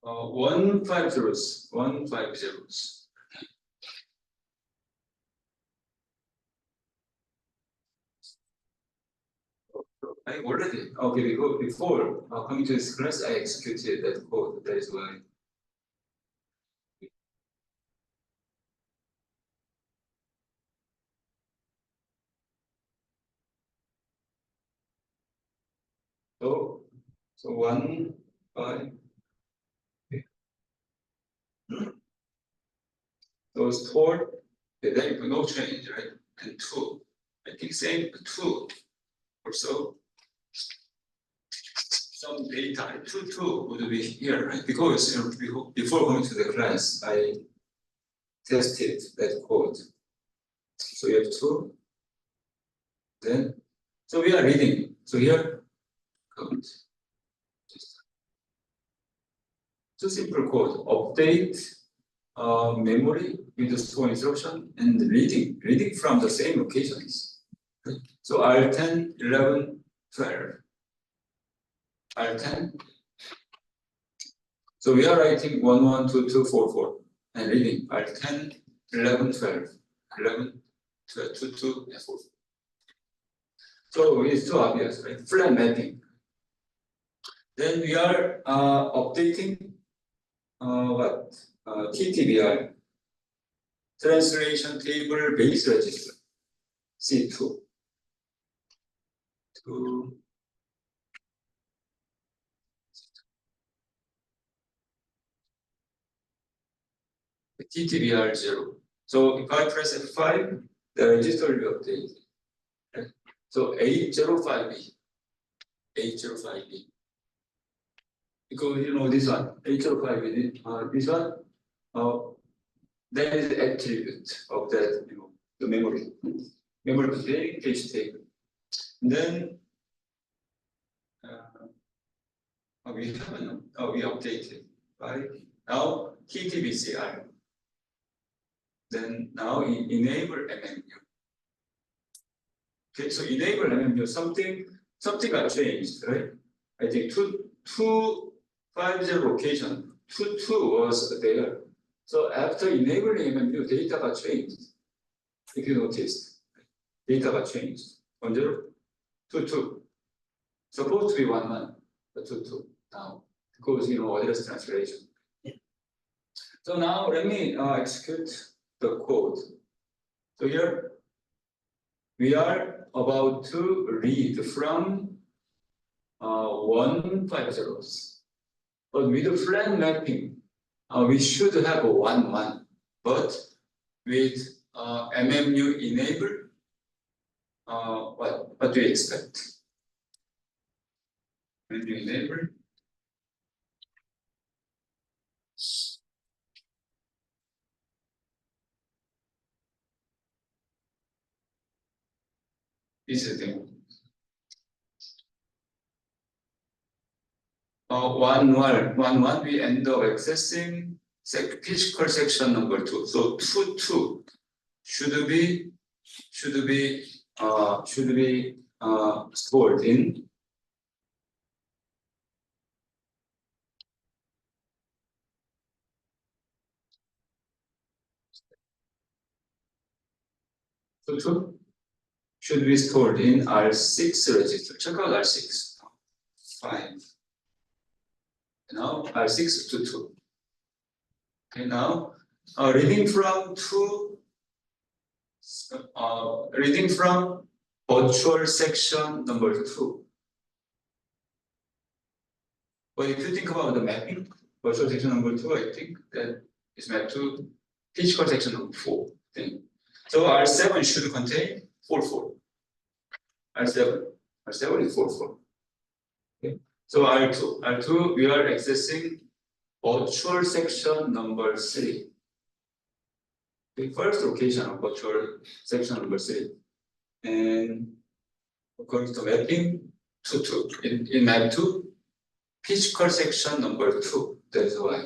One five zeros. I already, okay, before coming to this class, I executed that code. That is why. So 1, 5. So stored, there is no change, right? And 2. I think same 2 also. Some data, 2 would be here, right? Because before coming to the class, I tested that code. So you have 2. Then, so we are reading. So here, count. So simple code, update memory with the store instruction and reading from the same locations. Okay. So R10, 11, 12. R10. So we are writing 1, 1, 2, 2, 4, 4 and reading R10, 11, 12, 11, 12, 2, 2, and 4. So it's too obvious, right? Flat mapping. Then we are updating TTBR, translation table base register, C2. TTBR 0. So if I press F5, the register will be updated. Right? So 805B. 805B. Because this one, 805B, this one, that is the attribute of that, the memory. Memory containing page table. And then we updated, right? Now TTBCR. Then now enable MMU. Okay, so enable MMU, something got changed, right? I think 250 location, 22 was there. So after enabling MMU, data got changed. if you noticed, data가 changed. 1, 0, 2, 2. Supposed to be 1, 1, but 2, 2 now because address translation. So now let me execute the code. So here we are about to read from 150s, but with the flag mapping, we should have a 1, 1, but with MMU enable, what do you expect? MMU enable. This is the thing. 1, 1, we end up accessing physical section number 2. So 2, 2 should be stored in should be stored in R6 register. Check out R6. Fine. Now R6 to 2. Okay, now reading from virtual section number 2. But if you think about the mapping, virtual section number 2, I think that is mapped to physical section number 4. Thing. So R7 should contain 4, 4. R7 is 4, 4. Okay. So R2 we are accessing virtual section number 3. The first location of virtual section number 3. And according to mapping, 2, 2. In map 2, physical section number 2. That's why.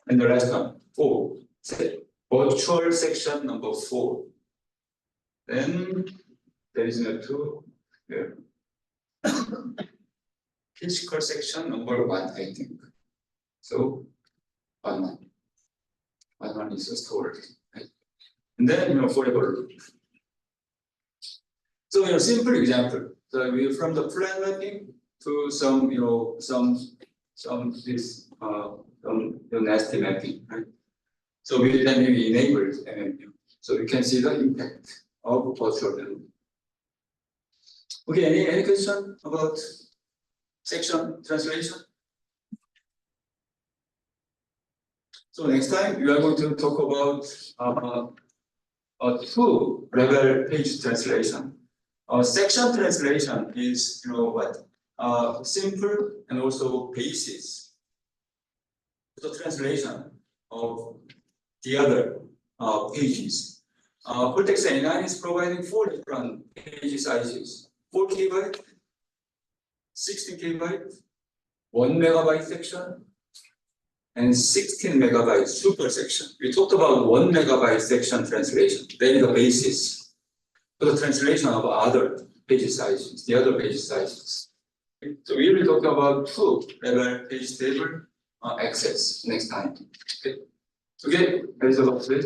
And the last one, 4. Virtual section number 4. Then there is map 2 here. Physical section number 1, I think. So 1, 1 is stored. Right? And then forever loop. So simple example. So we from the plan mapping to some nasty mapping, right? So we enabled MMU. So you can see the impact of virtual loop. Okay, any question about section translation? So next time we are going to talk about a 2-level page translation. Section translation is simple and also basis. The translation of the other pages. Cortex-A9 is providing 4 different page sizes: 4 KB, 16 KB, 1 MB section, and 16 MB super section. We talked about 1 MB section translation. That is the basis for the translation of other page sizes, the other page sizes. So we will talk about 2-level page table access next time. Okay, that is about it.